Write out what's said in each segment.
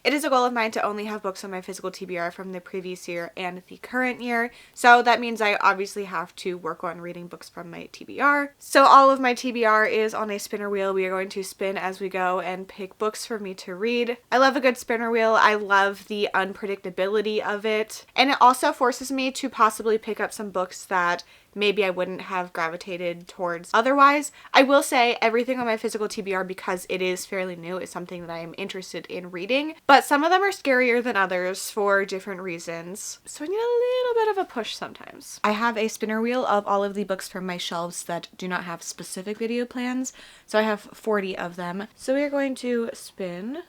It is a goal of mine to only have books on my physical TBR from the previous year and the current year. So that means I obviously have to work on reading books from my TBR. So all of my TBR is on a spinner wheel. We are going to spin as we go and pick books for me to read. I love a good spinner wheel. I love the unpredictability of it. And it also forces me to possibly pick up some books that maybe I wouldn't have gravitated towards otherwise. I will say everything on my physical TBR, because it is fairly new, is something that I am interested in reading. But some of them are scarier than others for different reasons. So I need a little bit of a push sometimes. I have a spinner wheel of all of the books from my shelves that do not have specific video plans. So I have 40 of them. So we are going to spin.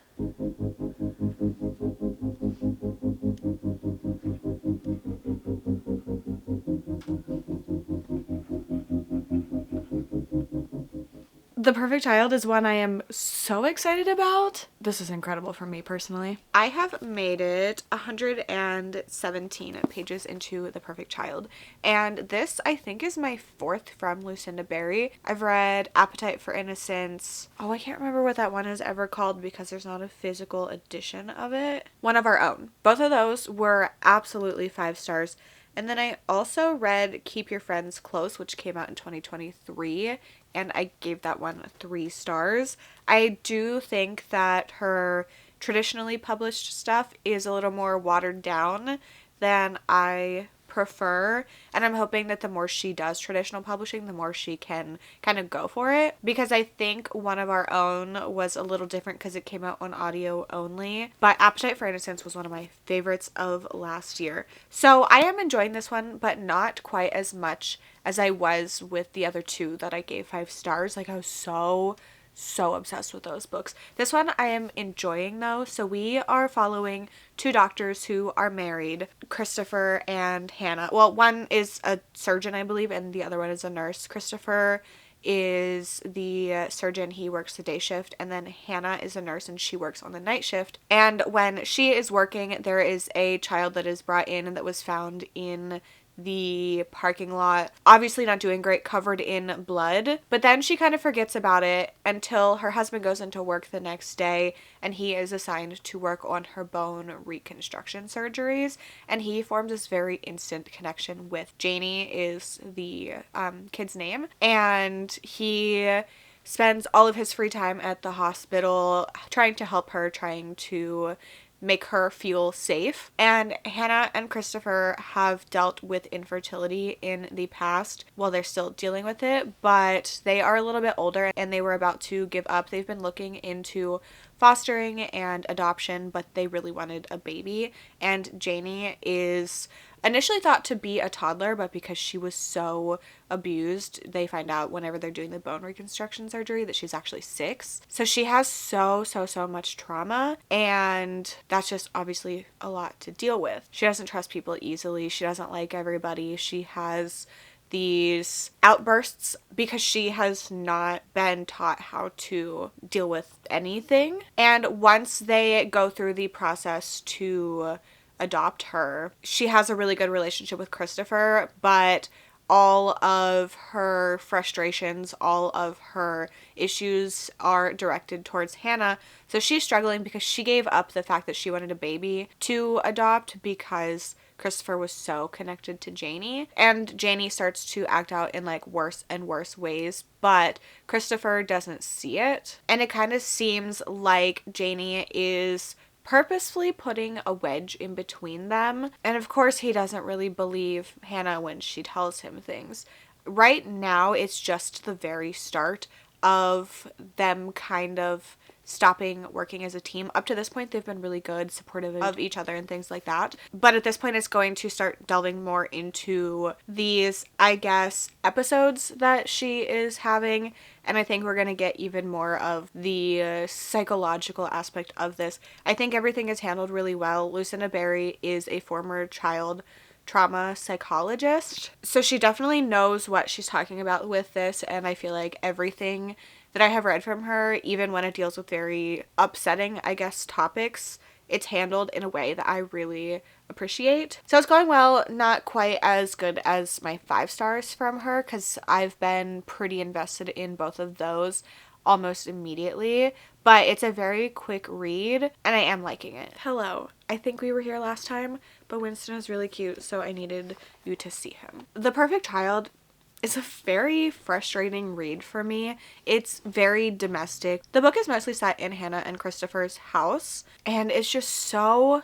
The Perfect Child is one I am so excited about. This is incredible for me personally. I have made it 117 pages into The Perfect Child, and this I think is my fourth from Lucinda Berry. I've read Appetite for Innocence. Oh, I can't remember what that one is ever called because there's not a physical edition of it. One of Our Own. Both of those were absolutely 5 stars. And then I also read Keep Your Friends Close, which came out in 2023, and I gave that one 3 stars. I do think that her traditionally published stuff is a little more watered down than I prefer, and I'm hoping that the more she does traditional publishing, the more she can kind of go for it, because I think One of Our Own was a little different because it came out on audio only, but Appetite for Innocence was one of my favorites of last year. So I am enjoying this one, but not quite as much as I was with the other 2 that I gave 5 stars. Like, I was so obsessed with those books. This one I am enjoying though. So we are following 2 doctors who are married, Christopher and Hannah. Well, one is a surgeon, I believe, and the other one is a nurse. Christopher is the surgeon. He works the day shift, and then Hannah is a nurse and she works on the night shift. And when she is working, there is a child that is brought in and that was found in the parking lot, obviously not doing great, covered in blood. But then she kind of forgets about it until her husband goes into work the next day, and he is assigned to work on her bone reconstruction surgeries, and he forms this very instant connection with Janie, is the kid's name, and he spends all of his free time at the hospital trying to help her, trying to make her feel safe. And Hannah and Christopher have dealt with infertility in the past. Well, they're still dealing with it, but they are a little bit older and they were about to give up. They've been looking into fostering and adoption, but they really wanted a baby. And Janie is initially thought to be a toddler, but because she was so abused, they find out whenever they're doing the bone reconstruction surgery that she's actually 6. So she has so much trauma, and that's just obviously a lot to deal with. She doesn't trust people easily. She doesn't like everybody. She has these outbursts because she has not been taught how to deal with anything. And once they go through the process to adopt her, she has a really good relationship with Christopher, but all of her frustrations, all of her issues are directed towards Hannah. So she's struggling because she gave up the fact that she wanted a baby to adopt because Christopher was so connected to Janie, and Janie starts to act out in like worse and worse ways, but Christopher doesn't see it. And it kind of seems like Janie is purposefully putting a wedge in between them. And of course, he doesn't really believe Hannah when she tells him things. Right now, it's just the very start of them kind of stopping working as a team. Up to this point, they've been really good, supportive of each other and things like that. But at this point, it's going to start delving more into these, I guess, episodes that she is having. And I think we're going to get even more of the psychological aspect of this. I think everything is handled really well. Lucinda Berry is a former child trauma psychologist, so she definitely knows what she's talking about with this, and I feel like everything that I have read from her, even when it deals with very upsetting, I guess, topics, it's handled in a way that I really appreciate. So it's going well, not quite as good as my 5 stars from her, because I've been pretty invested in both of those almost immediately, but it's a very quick read and I am liking it. Hello. I think we were here last time, but Winston is really cute, so I needed you to see him. The Perfect Child is a very frustrating read for me. It's very domestic. The book is mostly set in Hannah and Christopher's house, and it's just so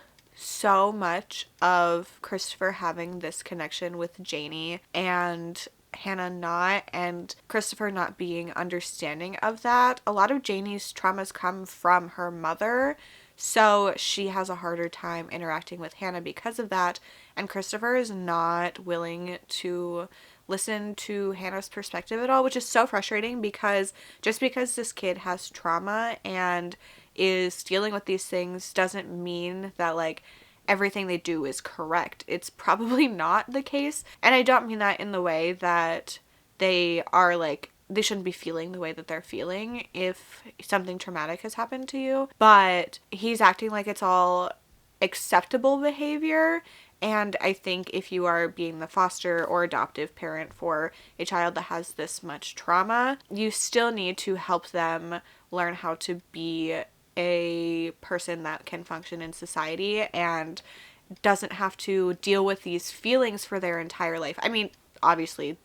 much of Christopher having this connection with Janie and Hannah not, and Christopher not being understanding of that. A lot of Janie's traumas come from her mother, so she has a harder time interacting with Hannah because of that, and Christopher is not willing to listen to Hannah's perspective at all, which is so frustrating because just because this kid has trauma and is dealing with these things doesn't mean that like everything they do is correct. It's probably not the case, and I don't mean that in the way that they are like they shouldn't be feeling the way that they're feeling if something traumatic has happened to you, but he's acting like it's all acceptable behavior. And I think if you are being the foster or adoptive parent for a child that has this much trauma, you still need to help them learn how to be a person that can function in society and doesn't have to deal with these feelings for their entire life. I mean, obviously,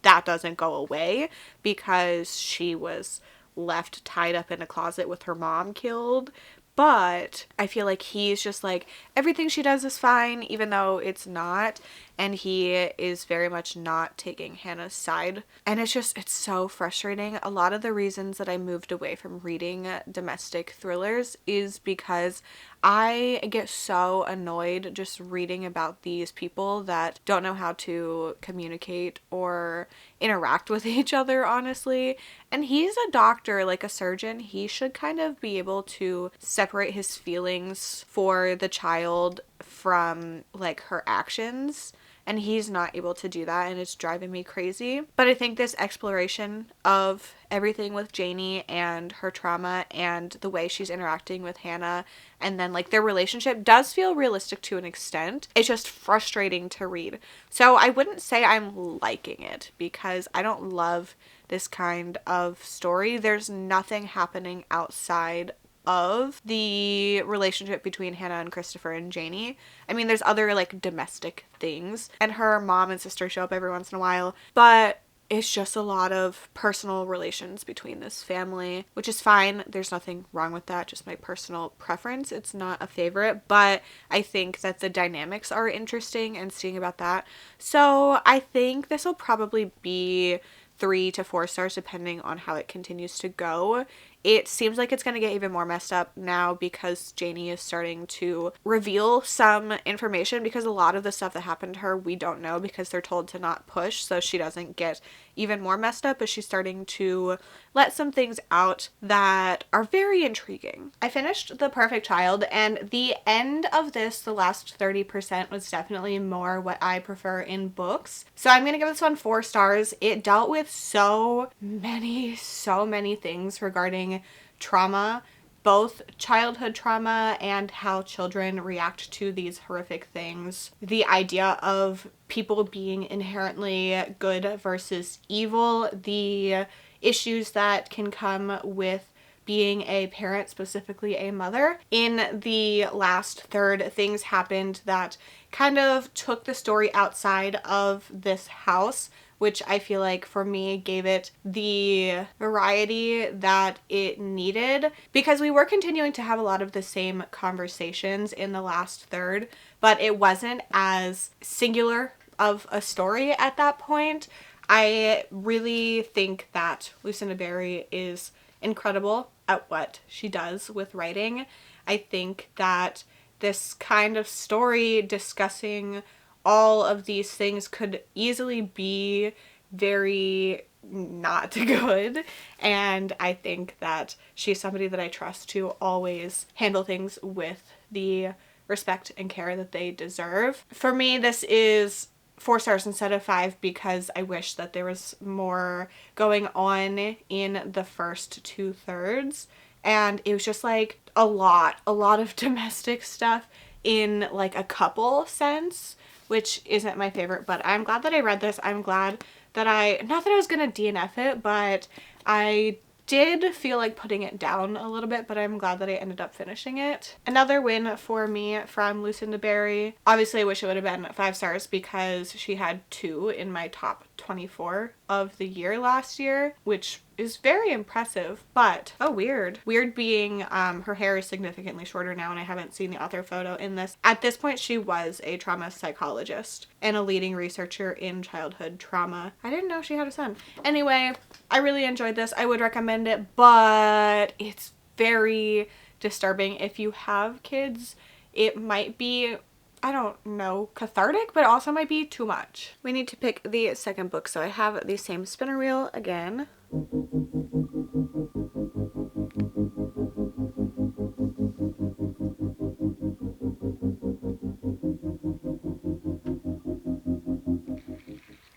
that doesn't go away because she was left tied up in a closet with her mom killed. But I feel like he's just like, everything she does is fine, even though it's not. And he is very much not taking Hannah's side. And it's so frustrating. A lot of the reasons that I moved away from reading domestic thrillers is because I get so annoyed just reading about these people that don't know how to communicate or interact with each other, honestly. And he's a doctor, like a surgeon. He should kind of be able to separate his feelings for the child from like her actions. And he's not able to do that, and it's driving me crazy. But I think this exploration of everything with Janie and her trauma and the way she's interacting with Hannah and then like their relationship does feel realistic to an extent. It's just frustrating to read. So I wouldn't say I'm liking it because I don't love this kind of story. There's nothing happening outside of the relationship between Hannah and Christopher and Janie. I mean, there's other like domestic things and her mom and sister show up every once in a while, but it's just a lot of personal relations between this family, which is fine. There's nothing wrong with that, just my personal preference. It's not a favorite, but I think that the dynamics are interesting and seeing about that. So I think this will probably be 3 to 4 stars depending on how it continues to go. It seems like it's going to get even more messed up now because Janie is starting to reveal some information, because a lot of the stuff that happened to her we don't know because they're told to not push, so she doesn't get even more messed up, but she's starting to let some things out that are very intriguing. I finished The Perfect Child, and the end of this, the last 30%, was definitely more what I prefer in books. So I'm going to give this one 4 stars. It dealt with so many things regarding trauma, both childhood trauma and how children react to these horrific things. The idea of people being inherently good versus evil, the issues that can come with being a parent, specifically a mother. In the last third, things happened that kind of took the story outside of this house, which I feel like for me gave it the variety that it needed, because we were continuing to have a lot of the same conversations in the last third, but it wasn't as singular of a story at that point. I really think that Lucinda Berry is incredible at what she does with writing. I think that this kind of story discussing all of these things could easily be very not good, and I think that she's somebody that I trust to always handle things with the respect and care that they deserve. For me, this is 4 stars instead of 5 because I wish that there was more going on in the first 2/3, and it was just like a lot of domestic stuff in like a couple sense, which isn't my favorite, but I'm glad that I read this. I'm glad that not that I was gonna DNF it, but I did feel like putting it down a little bit, but I'm glad that I ended up finishing it. Another win for me from Lucinda Berry. Obviously I wish it would have been 5 stars because she had 2 in my top 24 of the year last year, which is very impressive. But oh, weird being her hair is significantly shorter now, and I haven't seen the author photo in this. At this point she was a trauma psychologist and a leading researcher in childhood trauma. I didn't know she had a son. Anyway, I really enjoyed this. I would recommend it, but it's very disturbing. If you have kids, it might be, I don't know, cathartic, but also might be too much. We need to pick the second book, so I have the same spinner wheel again.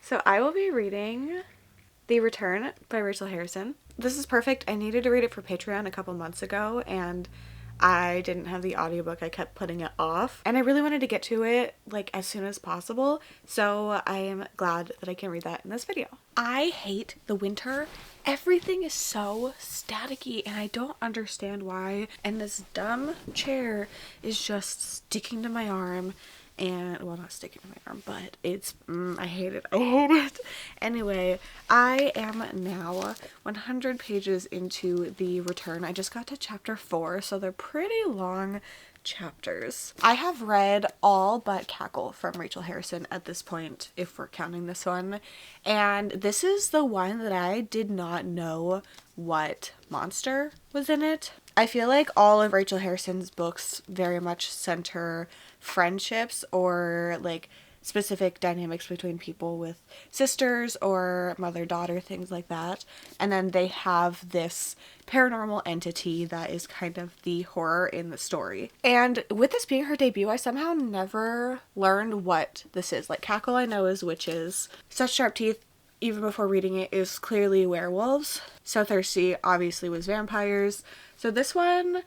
So I will be reading The Return by Rachel Harrison. This is perfect. I needed to read it for Patreon a couple months ago, and I didn't have the audiobook. I kept putting it off, and I really wanted to get to it like as soon as possible, so I am glad that I can read that in this video. I hate the winter. Everything is so staticky and I don't understand why, and this dumb chair is just sticking to my arm. And, well, not sticking to my arm, but it's, I hate it. I hate it. Anyway, I am now 100 pages into The Return. I just got to chapter 4, so they're pretty long chapters. I have read all but Cackle from Rachel Harrison at this point, if we're counting this one. And this is the one that I did not know what monster was in it. I feel like all of Rachel Harrison's books very much center friendships or like specific dynamics between people with sisters or mother-daughter, things like that. And then they have this paranormal entity that is kind of the horror in the story. And with this being her debut, I somehow never learned what this is. Like Cackle I know is witches. Such Sharp Teeth, even before reading it, is clearly werewolves. So Thirsty obviously was vampires. So this one,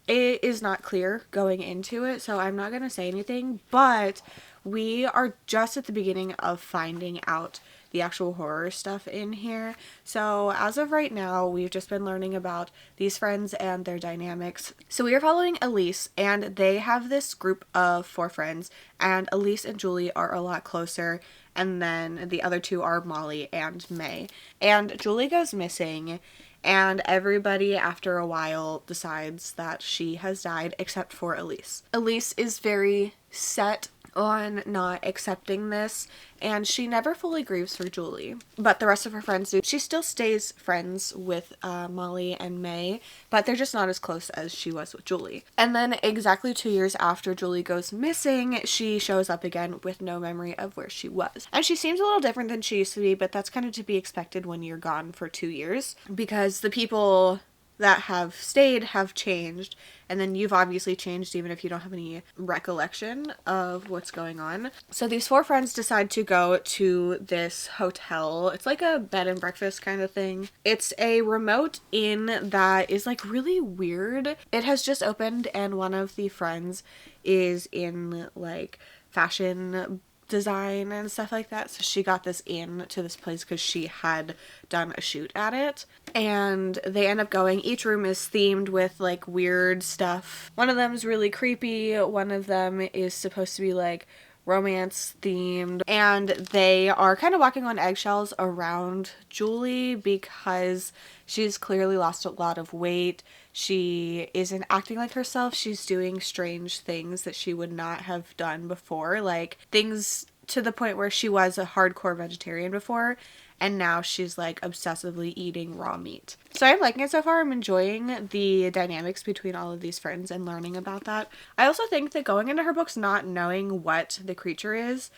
it is not clear going into it, so I'm not going to say anything, but we are just at the beginning of finding out the actual horror stuff in here. So as of right now, we've just been learning about these friends and their dynamics. So we are following Elise, and they have this group of 4 friends, and Elise and Julie are a lot closer, and then the other 2 are Molly and May. And Julie goes missing, and everybody after a while decides that she has died except for Elise. Elise is very set on not accepting this, and she never fully grieves for Julie, but the rest of her friends do. She still stays friends with Molly and May, but they're just not as close as she was with Julie. And then exactly 2 years after Julie goes missing, she shows up again with no memory of where she was. And she seems a little different than she used to be, but that's kind of to be expected when you're gone for 2 years, because the people that have stayed have changed, and then you've obviously changed even if you don't have any recollection of what's going on. So these 4 friends decide to go to this hotel. It's like a bed and breakfast kind of thing. It's a remote inn that is like really weird. It has just opened, and one of the friends is in like fashion design and stuff like that, so she got this in to this place because she had done a shoot at it, and they end up going. Each room is themed with like weird stuff. One of them is really creepy, one of them is supposed to be like romance themed, and they are kind of walking on eggshells around Julie because she's clearly lost a lot of weight. She isn't acting like herself. She's doing strange things that she would not have done before, like things to the point where she was a hardcore vegetarian before, and now she's like obsessively eating raw meat. So I'm liking it so far. I'm enjoying the dynamics between all of these friends and learning about that. I also think that going into her books not knowing what the creature is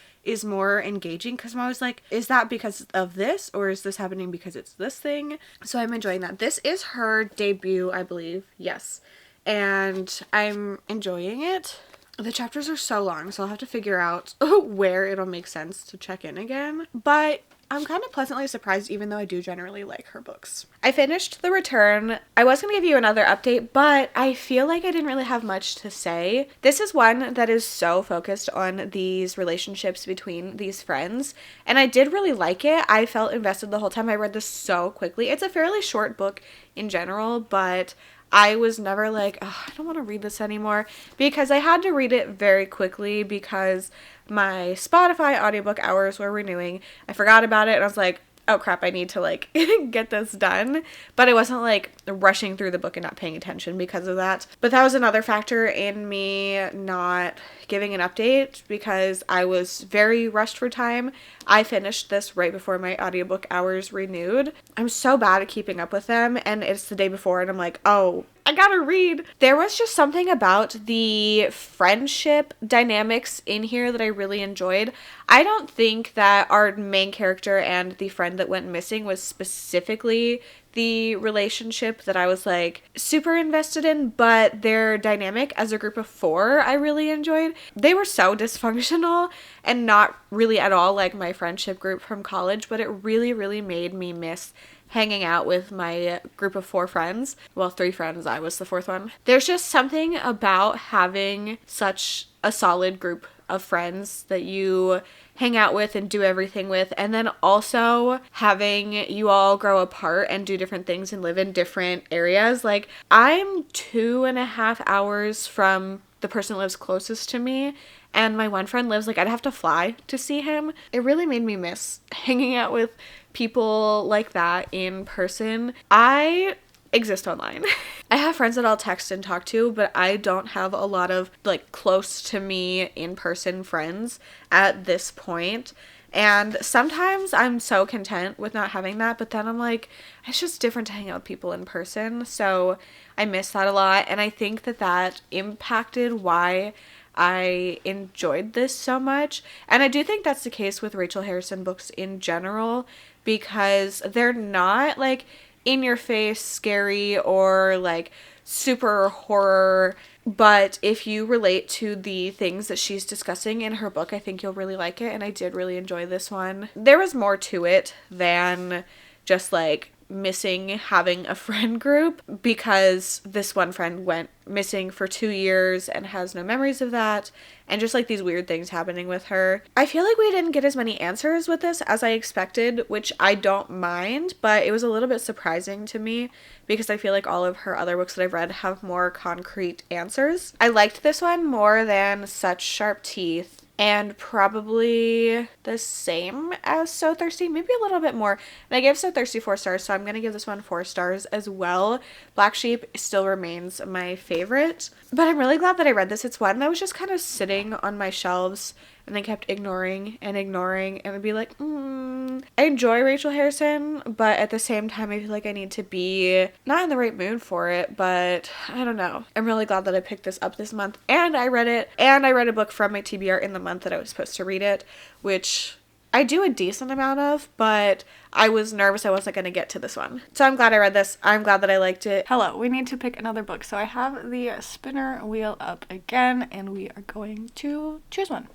more engaging, because I'm always like, is that because of this, or is this happening because it's this thing? So I'm enjoying that. This is her debut, I believe. Yes. And I'm enjoying it. The chapters are so long, so I'll have to figure out where it'll make sense to check in again. But I'm kind of pleasantly surprised, even though I do generally like her books. I finished The Return. I was going to give you another update, but I feel like I didn't really have much to say. This is one that is so focused on these relationships between these friends, and I did really like it. I felt invested the whole time. I read this so quickly. It's a fairly short book in general, but I was never like, oh, I don't want to read this anymore, because I had to read it very quickly because my Spotify audiobook hours were renewing. I forgot about it and I was like, oh crap, I need to like get this done. But I wasn't like rushing through the book and not paying attention because of that. But that was another factor in me not giving an update because I was very rushed for time. I finished this right before my audiobook hours renewed. I'm so bad at keeping up with them, and it's the day before and I'm like, oh, I gotta read. There was just something about the friendship dynamics in here that I really enjoyed. I don't think that our main character and the friend that went missing was specifically the relationship that I was like super invested in, but their dynamic as a group of four I really enjoyed. They were so dysfunctional and not really at all like my friendship group from college, but it really, really made me miss hanging out with my group of four friends. Well, three friends, I was the fourth one. There's just something about having such a solid group of friends that you hang out with and do everything with, and then also having you all grow apart and do different things and live in different areas. Like, I'm 2.5 hours from the person that lives closest to me, and my one friend lives, like, I'd have to fly to see him. It really made me miss hanging out with people like that in person. I exist online. I have friends that I'll text and talk to, but I don't have a lot of like close to me in-person friends at this point. And sometimes I'm so content with not having that, but then I'm like, it's just different to hang out with people in person. So I miss that a lot. And I think that that impacted why I enjoyed this so much. And I do think that's the case with Rachel Harrison books in general, because they're not like in your face scary or like super horror, but if you relate to the things that she's discussing in her book, I think you'll really like it. And I did really enjoy this one. There was more to it than just like missing having a friend group, because this one friend went missing for 2 years and has no memories of that, and just like these weird things happening with her. I feel like we didn't get as many answers with this as I expected, which I don't mind, but it was a little bit surprising to me because I feel like all of her other books that I've read have more concrete answers. I liked this one more than Such Sharp Teeth, and probably the same as So Thirsty, maybe a little bit more. And I gave So Thirsty 4 stars, so I'm going to give this one 4 stars as well. Black Sheep still remains my favorite, but I'm really glad that I read this. It's one that was just kind of sitting on my shelves and I kept ignoring, and I'd be like, I enjoy Rachel Harrison, but at the same time, I feel like I need to be not in the right mood for it, but I don't know. I'm really glad that I picked this up this month, and I read it, and I read a book from my TBR in the month that I was supposed to read it, which I do a decent amount of, but I was nervous I wasn't going to get to this one. So I'm glad I read this. I'm glad that I liked it. Hello, we need to pick another book. So I have the spinner wheel up again, and we are going to choose one.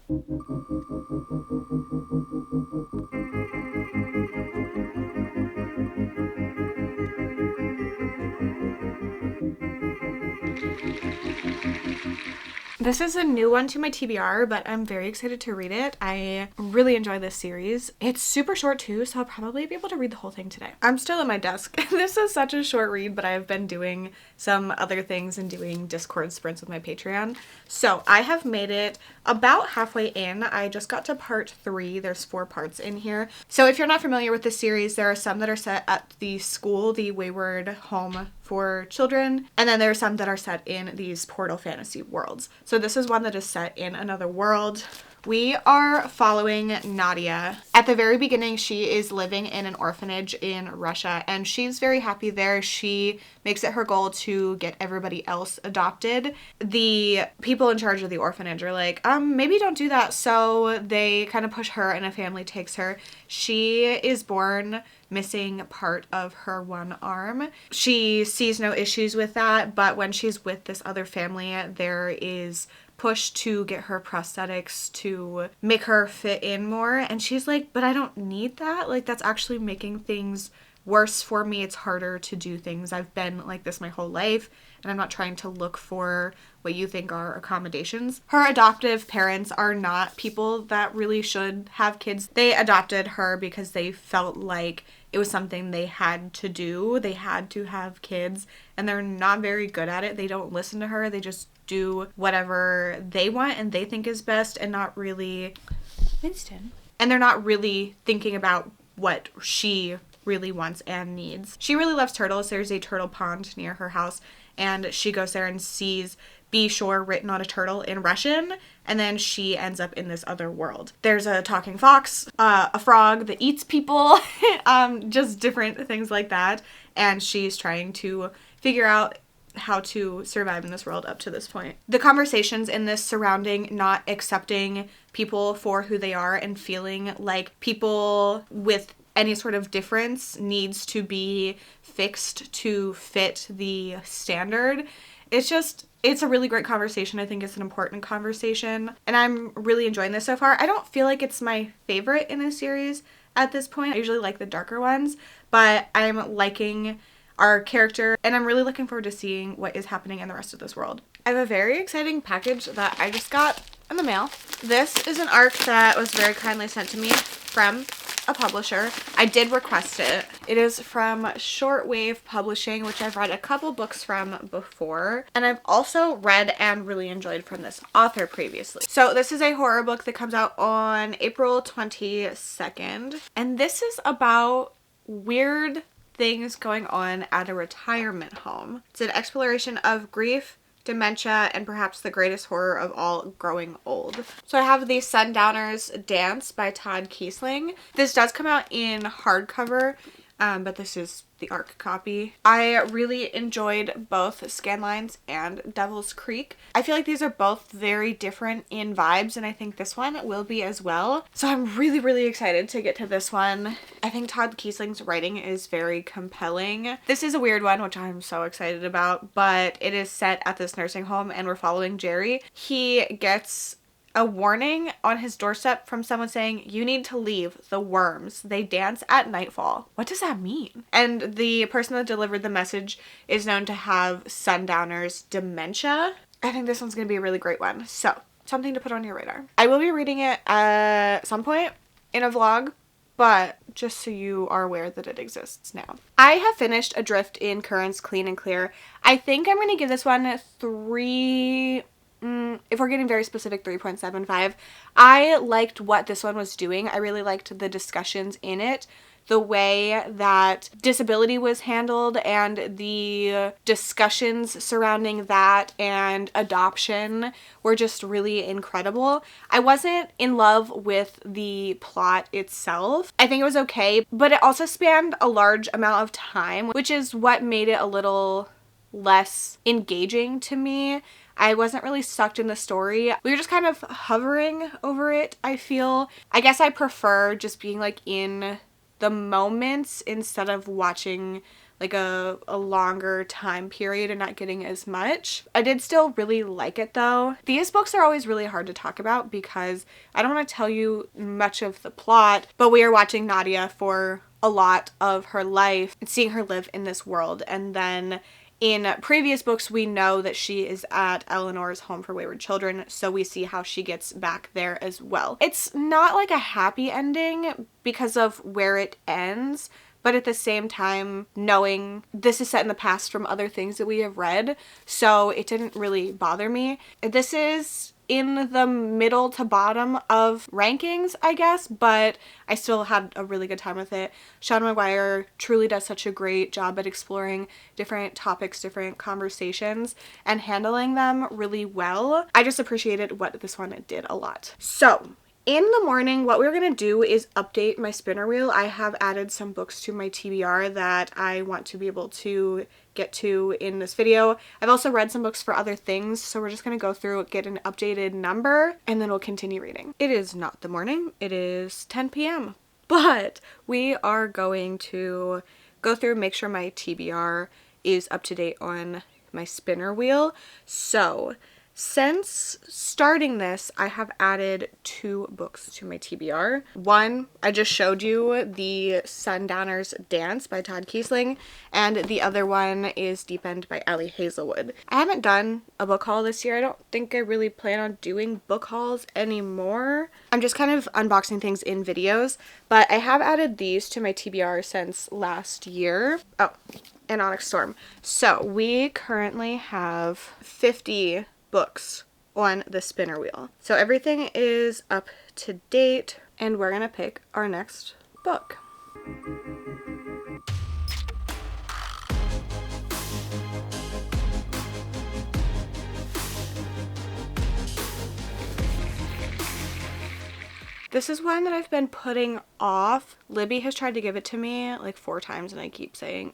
This is a new one to my TBR, but I'm very excited to read it. I really enjoy this series. It's super short too, so I'll probably be able to read the whole thing today. I'm still at my desk. This is such a short read, but I've been doing some other things and doing Discord sprints with my Patreon. So I have made it about halfway in. I just got to part 3. There's 4 parts in here. So if you're not familiar with this series, there are some that are set at the school, the Wayward Home for Children, and then there are some that are set in these portal fantasy worlds. So this is one that is set in another world. We are following Nadia. At the very beginning, she is living in an orphanage in Russia, and she's very happy there. She makes it her goal to get everybody else adopted. The people in charge of the orphanage are like, maybe don't do that. So they kind of push her, and a family takes her. She is born missing part of her one arm. She sees no issues with that, but when she's with this other family, there is push to get her prosthetics to make her fit in more. And she's like, but I don't need that. Like, that's actually making things worse for me. It's harder to do things. I've been like this my whole life, and I'm not trying to look for what you think are accommodations. Her adoptive parents are not people that really should have kids. They adopted her because they felt like it was something they had to do. They had to have kids, and they're not very good at it. They don't listen to her. They just do whatever they want and they think is best, and not really Winston. And they're not really thinking about what she really wants and needs. She really loves turtles. There's a turtle pond near her house, and she goes there and sees "Be sure" written on a turtle in Russian, and then she ends up in this other world. There's a talking fox, a frog that eats people, just different things like that, and she's trying to figure out how to survive in this world up to this point. The conversations in this surrounding not accepting people for who they are and feeling like people with any sort of difference needs to be fixed to fit the standard. It's a really great conversation. I think it's an important conversation, and I'm really enjoying this so far. I don't feel like it's my favorite in a series at this point. I usually like the darker ones, but I'm liking our character, and I'm really looking forward to seeing what is happening in the rest of this world. I have a very exciting package that I just got in the mail. This is an arc that was very kindly sent to me from a publisher. I did request it. It is from Shortwave Publishing, which I've read a couple books from before, and I've also read and really enjoyed from this author previously. So this is a horror book that comes out on April 22nd, and this is about weird things going on at a retirement home. It's an exploration of grief, dementia, and perhaps the greatest horror of all, growing old. So I have the Sundowners Dance by Todd Keisling. This does come out in hardcover, but this is the ARC copy. I really enjoyed both Scanlines and Devil's Creek. I feel like these are both very different in vibes, and I think this one will be as well. So I'm really, really excited to get to this one. I think Todd Kiesling's writing is very compelling. This is a weird one, which I'm so excited about, but it is set at this nursing home, and we're following Jerry. He gets a warning on his doorstep from someone saying, "You need to leave. The worms. They dance at nightfall." What does that mean? And the person that delivered the message is known to have Sundowners dementia. I think this one's going to be a really great one. So, something to put on your radar. I will be reading it at some point in a vlog, but just so you are aware that it exists now. I have finished Adrift in Currents Clean and Clear. I think I'm going to give this one if we're getting very specific, 3.75. I liked what this one was doing. I really liked the discussions in it, the way that disability was handled, and the discussions surrounding that and adoption were just really incredible. I wasn't in love with the plot itself. I think it was okay, but it also spanned a large amount of time, which is what made it a little less engaging to me. I wasn't really sucked in the story. We were just kind of hovering over it, I feel. I guess I prefer just being like in the moments instead of watching like a longer time period and not getting as much. I did still really like it though. These books are always really hard to talk about because I don't want to tell you much of the plot, but we are watching Nadia for a lot of her life and seeing her live in this world, and then in previous books, we know that she is at Eleanor's Home for Wayward Children, so we see how she gets back there as well. It's not like a happy ending because of where it ends, but at the same time, knowing this is set in the past from other things that we have read, so it didn't really bother me. This is in the middle to bottom of rankings, I guess, but I still had a really good time with it. Sean McGuire truly does such a great job at exploring different topics, different conversations, and handling them really well. I just appreciated what this one did a lot. So, in the morning, what we're going to do is update my spinner wheel. I have added some books to my TBR that I want to be able to get to in this video. I've also read some books for other things, so we're just going to go through, get an updated number, and then we'll continue reading. It is not the morning. It is 10 p.m. But we are going to go through and make sure my TBR is up to date on my spinner wheel. So Since starting this, I have added 2 books to my TBR. One, I just showed you, The Sundowners Dance by Todd Kiesling, and the other one is Deep End by Ellie Hazelwood. I haven't done a book haul this year. I don't think I really plan on doing book hauls anymore. I'm just kind of unboxing things in videos, but I have added these to my TBR since last year. Oh, and Onyx Storm. So we currently have 50 books on the spinner wheel. So everything is up to date, and we're gonna pick our next book. This is one that I've been putting off. Libby has tried to give it to me like 4 times and I keep saying,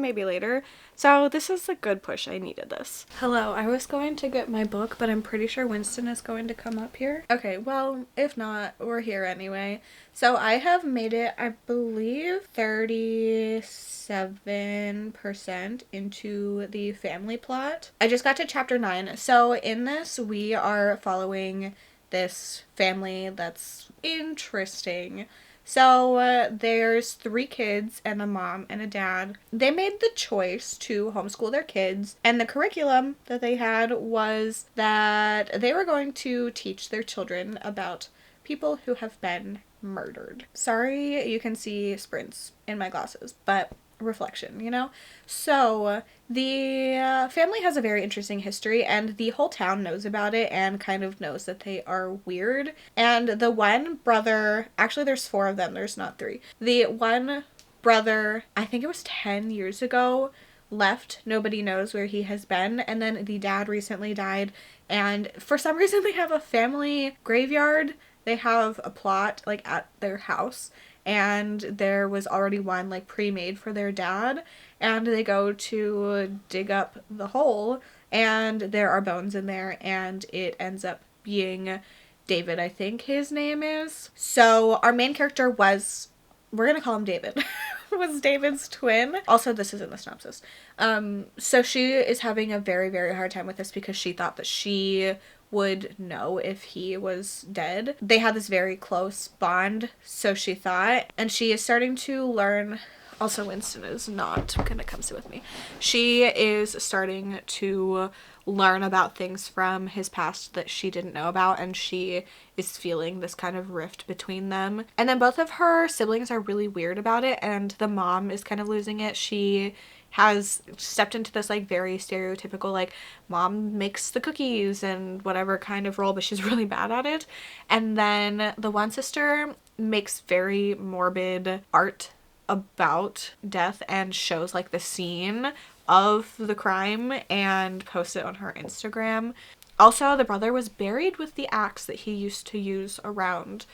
maybe later. So this is a good push. I needed this. Hello, I was going to get my book, but I'm pretty sure Winston is going to come up here. Okay, well, if not, we're here anyway. So I have made it, I believe, 37% into the family plot. I just got to chapter 9. So in this, we are following this family that's interesting. So there's 3 kids and a mom and a dad. They made the choice to homeschool their kids, and the curriculum that they had was that they were going to teach their children about people who have been murdered. Sorry, you can see sprints in my glasses, but reflection, you know? So the family has a very interesting history, and the whole town knows about it and kind of knows that they are weird. And the one brother, actually there's 4 of them, there's not 3. The one brother, I think it was 10 years ago, left. Nobody knows where he has been. And then the dad recently died, and for some reason they have a family graveyard. They have a plot like at their house, and there was already one like pre-made for their dad, and they go to dig up the hole and there are bones in there, and it ends up being David, I think his name is. So our main character was, we're gonna call him David, was David's twin. Also, this is in the synopsis. So she is having a very, very hard time with this because she thought that she would know if he was dead. They had this very close bond, so she thought, and she is starting to learn. Also, Winston is not gonna come sit with me. She is starting to learn about things from his past that she didn't know about, and she is feeling this kind of rift between them. And then both of her siblings are really weird about it, and the mom is kind of losing it. She has stepped into this like very stereotypical like mom makes the cookies and whatever kind of role, but she's really bad at it. And then the one sister makes very morbid art about death and shows like the scene of the crime and posts it on her Instagram. Also, the brother was buried with the axe that he used to use around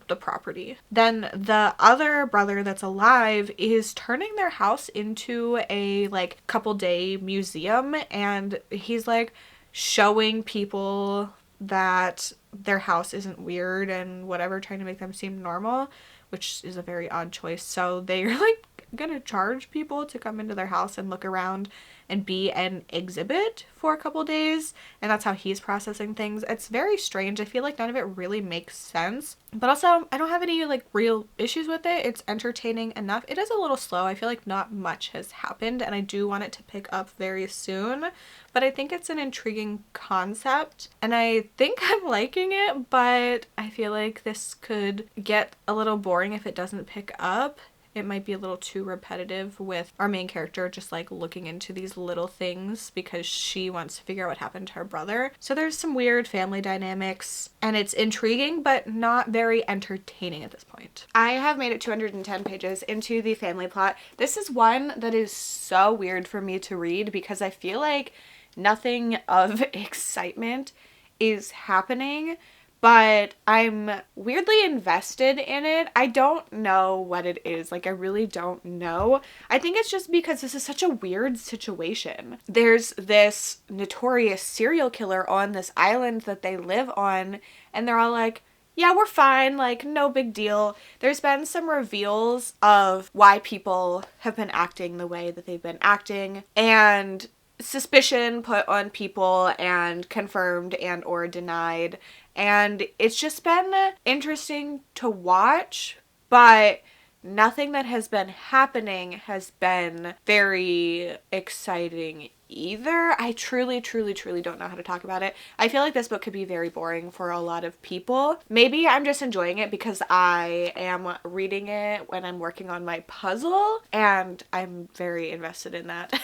the property. Then the other brother that's alive is turning their house into a like couple day museum, and he's like showing people that their house isn't weird and whatever, trying to make them seem normal, which is a very odd choice. So they're like gonna charge people to come into their house and look around and be an exhibit for a couple days, and that's how he's processing things. It's very strange. I feel like none of it really makes sense, but also I don't have any like real issues with it. It's entertaining enough. It is a little slow. I feel like not much has happened, and I do want it to pick up very soon, but I think it's an intriguing concept and I think I'm liking it, but I feel like this could get a little boring if it doesn't pick up. It might be a little too repetitive with our main character just like looking into these little things because she wants to figure out what happened to her brother. So there's some weird family dynamics, and it's intriguing but not very entertaining at this point. I have made it 210 pages into the family plot. This is one that is so weird for me to read because I feel like nothing of excitement is happening, but I'm weirdly invested in it. I don't know what it is. Like, I really don't know. I think it's just because this is such a weird situation. There's this notorious serial killer on this island that they live on, and they're all like, yeah, we're fine, like, no big deal. There's been some reveals of why people have been acting the way that they've been acting, and suspicion put on people and confirmed and or denied. And it's just been interesting to watch, but nothing that has been happening has been very exciting either. I truly don't know how to talk about it. I feel like this book could be very boring for a lot of people. Maybe I'm just enjoying it because I am reading it when I'm working on my puzzle, and I'm very invested in that.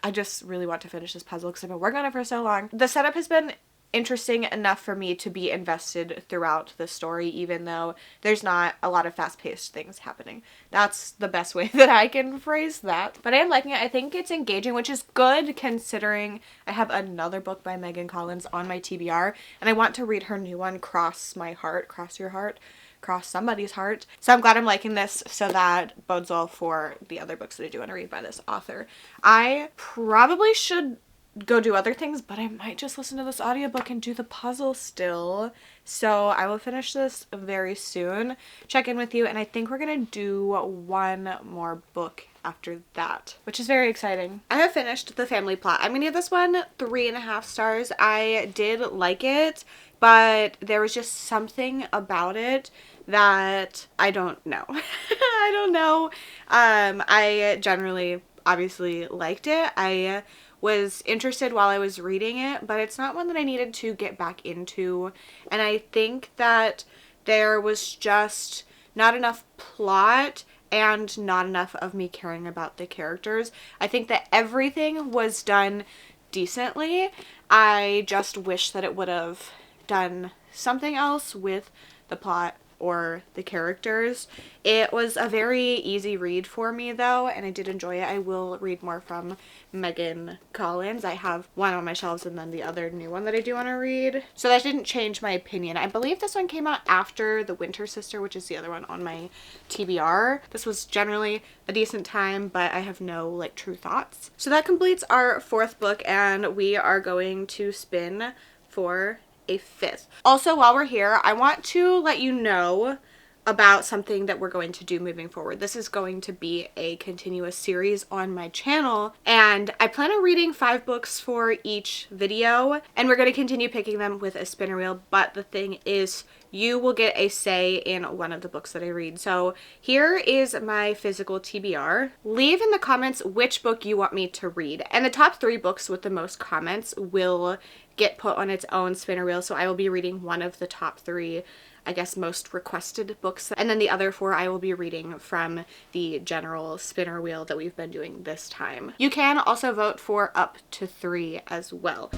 I just really want to finish this puzzle because I've been working on it for so long. The setup has been interesting enough for me to be invested throughout the story, even though there's not a lot of fast-paced things happening. That's the best way that I can phrase that. But I am liking it. I think it's engaging, which is good considering I have another book by Megan Collins on my TBR, and I want to read her new one, Cross My Heart, Cross Your Heart, Cross Somebody's Heart. So I'm glad I'm liking this, so that bodes well for the other books that I do want to read by this author. I probably should go do other things, but I might just listen to this audiobook and do the puzzle still. So I will finish this very soon, check in with you, and I think we're gonna do one more book after that, which is very exciting. I have finished The Family Plot. I'm gonna give this one 3.5 stars. I did like it, but there was just something about it that I don't know. I don't know. I generally obviously liked it. I was interested while I was reading it, but it's not one that I needed to get back into. And I think that there was just not enough plot and not enough of me caring about the characters. I think that everything was done decently. I just wish that it would have done something else with the plot or the characters. It was a very easy read for me though, and I did enjoy it. I will read more from Megan Collins. I have one on my shelves and then the other new one that I do want to read. So that didn't change my opinion. I believe this one came out after The Winter Sister, which is the other one on my TBR. This was generally a decent time, but I have no like true thoughts. So that completes our 4th book, and we are going to spin for a 5th. Also, while we're here, I want to let you know about something that we're going to do moving forward. This is going to be a continuous series on my channel, and I plan on reading 5 books for each video, and we're going to continue picking them with a spinner wheel, but the thing is, you will get a say in one of the books that I read. So here is my physical TBR. Leave in the comments which book you want me to read, and the top 3 books with the most comments will get put on its own spinner wheel. So I will be reading one of the top 3, I guess, most requested books, and then the other 4 I will be reading from the general spinner wheel that we've been doing this time. You can also vote for up to 3 as well.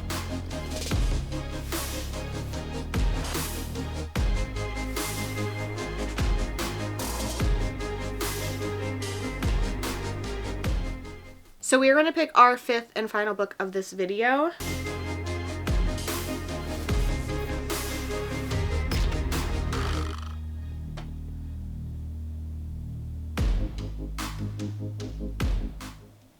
So we are going to pick our 5th and final book of this video.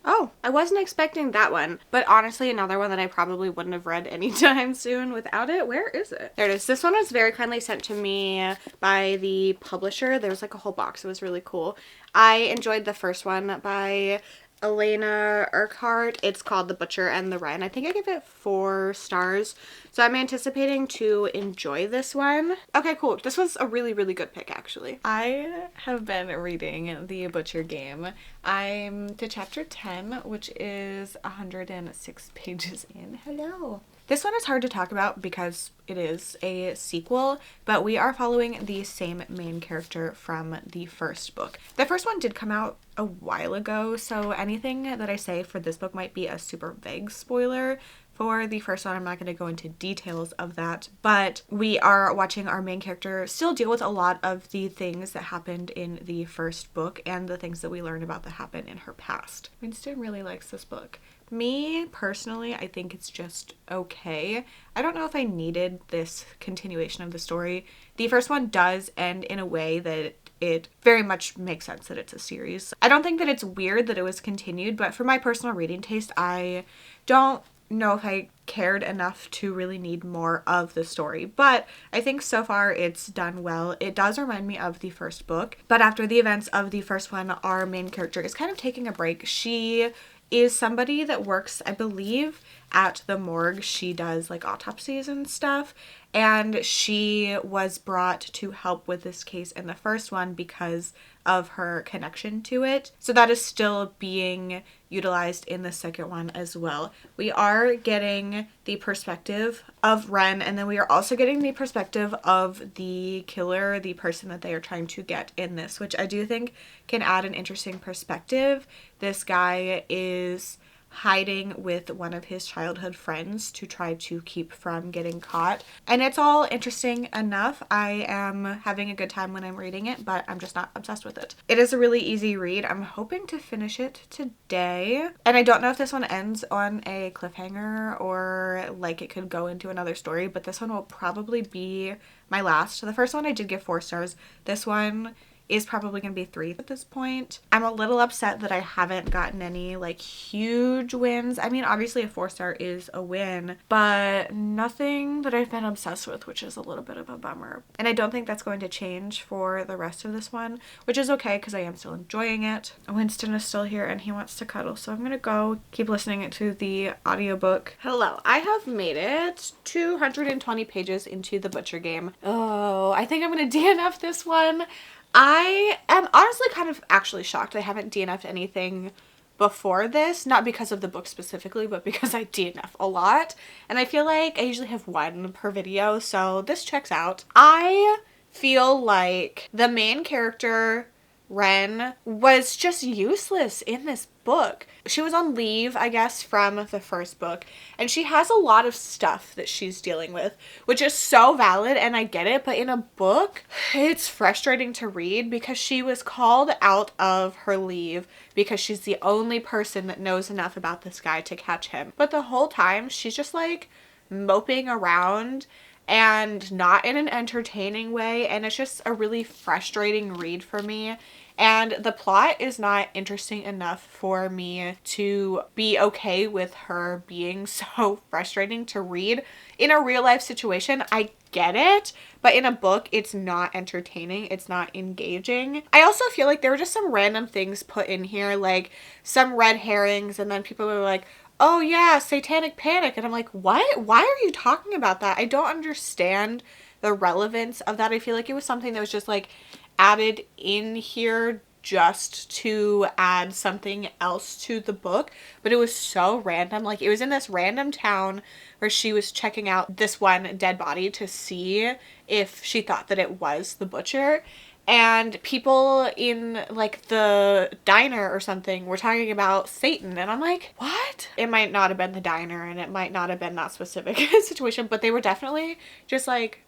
Oh, I wasn't expecting that one, but honestly another one that I probably wouldn't have read anytime soon without it. Where is it? There it is. This one was very kindly sent to me by the publisher. There was like a whole box. It was really cool. I enjoyed the first one by Elena Urquhart. It's called The Butcher and the Wren. I think I give it 4 stars. So I'm anticipating to enjoy this one. Okay, cool. This was a really good pick, actually. I have been reading The Butcher Game. I'm to chapter 10, which is 106 pages in. Hello. This one is hard to talk about because it is a sequel, but we are following the same main character from the first book. The first one did come out a while ago, so anything that I say for this book might be a super vague spoiler. For the first one, I'm not going to go into details of that, but we are watching our main character still deal with a lot of the things that happened in the first book and the things that we learned about that happened in her past. Winston really likes this book. Me, personally, I think it's just okay. I don't know if I needed this continuation of the story. The first one does end in a way that it very much makes sense that it's a series. I don't think that it's weird that it was continued, but for my personal reading taste, I don't know if I cared enough to really need more of the story, but I think so far it's done well. It does remind me of the first book, but after the events of the first one, our main character is kind of taking a break. She is somebody that works, I believe, at the morgue. She does like autopsies and stuff, and she was brought to help with this case in the first one because of her connection to it. So that is still being utilized in the second one as well. We are getting the perspective of Ren, and then we are also getting the perspective of the killer, the person that they are trying to get in this, which I do think can add an interesting perspective. This guy is hiding with one of his childhood friends to try to keep from getting caught. And it's all interesting enough. I am having a good time when I'm reading it, but I'm just not obsessed with it. It is a really easy read. I'm hoping to finish it today. And I don't know if this one ends on a cliffhanger or like it could go into another story, but this one will probably be my last. So the first one I did give 4 stars. This one is probably going to be 3 at this point. I'm a little upset that I haven't gotten any like huge wins. I mean, obviously a 4-star is a win, but nothing that I've been obsessed with, which is a little bit of a bummer. And I don't think that's going to change for the rest of this one, which is okay because I am still enjoying it. Winston is still here and he wants to cuddle, so I'm going to go keep listening to the audiobook. Hello, I have made it 220 pages into the Butcher Game. Oh, I think I'm going to DNF this one. I am honestly kind of actually shocked I haven't DNF'd anything before this, not because of the book specifically, but because I DNF a lot, and I feel like I usually have 1 per video, so this checks out. I feel like the main character, Ren, was just useless in this book. She was on leave, I guess, from the first book, and she has a lot of stuff that she's dealing with, which is so valid, and I get it, but in a book, it's frustrating to read because she was called out of her leave because she's the only person that knows enough about this guy to catch him. But the whole time, she's just like moping around and not in an entertaining way, and it's just a really frustrating read for me. And the plot is not interesting enough for me to be okay with her being so frustrating to read. In a real life situation, I get it, but in a book, it's not entertaining. It's not engaging. I also feel like there were just some random things put in here, like some red herrings, and then people were like, oh yeah, satanic panic. And I'm like, what? Why are you talking about that? I don't understand the relevance of that. I feel like it was something that was just like added in here just to add something else to the book, but it was so random. Like, it was in this random town where she was checking out this one dead body to see if she thought that it was the butcher, and people in like the diner or something were talking about Satan, and I'm like, what? It might not have been the diner and it might not have been that specific situation, but they were definitely just like,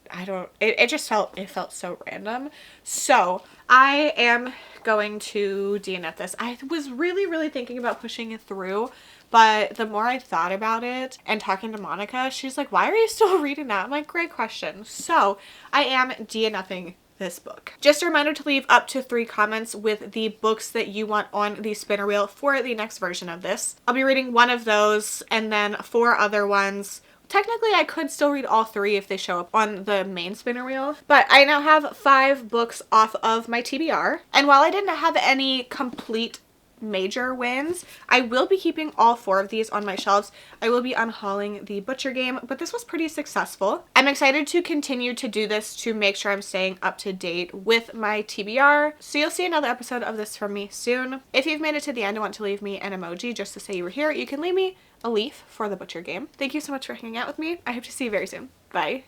it felt so random. So I am going to DNF this. I was really thinking about pushing it through, but the more I thought about it and talking to Monica, she's like, why are you still reading that? I'm like, great question. So I am DNFing this book. Just a reminder to leave up to 3 comments with the books that you want on the spinner wheel for the next version of this. I'll be reading one of those and then 4 other ones. Technically, I could still read all 3 if they show up on the main spinner wheel, but I now have 5 books off of my TBR. And while I didn't have any complete major wins, I will be keeping all 4 of these on my shelves. I will be unhauling the Butcher Game, but this was pretty successful. I'm excited to continue to do this to make sure I'm staying up to date with my TBR. So you'll see another episode of this from me soon. If you've made it to the end and want to leave me an emoji just to say you were here, you can leave me a leaf for the Butcher Game. Thank you so much for hanging out with me. I hope to see you very soon. Bye.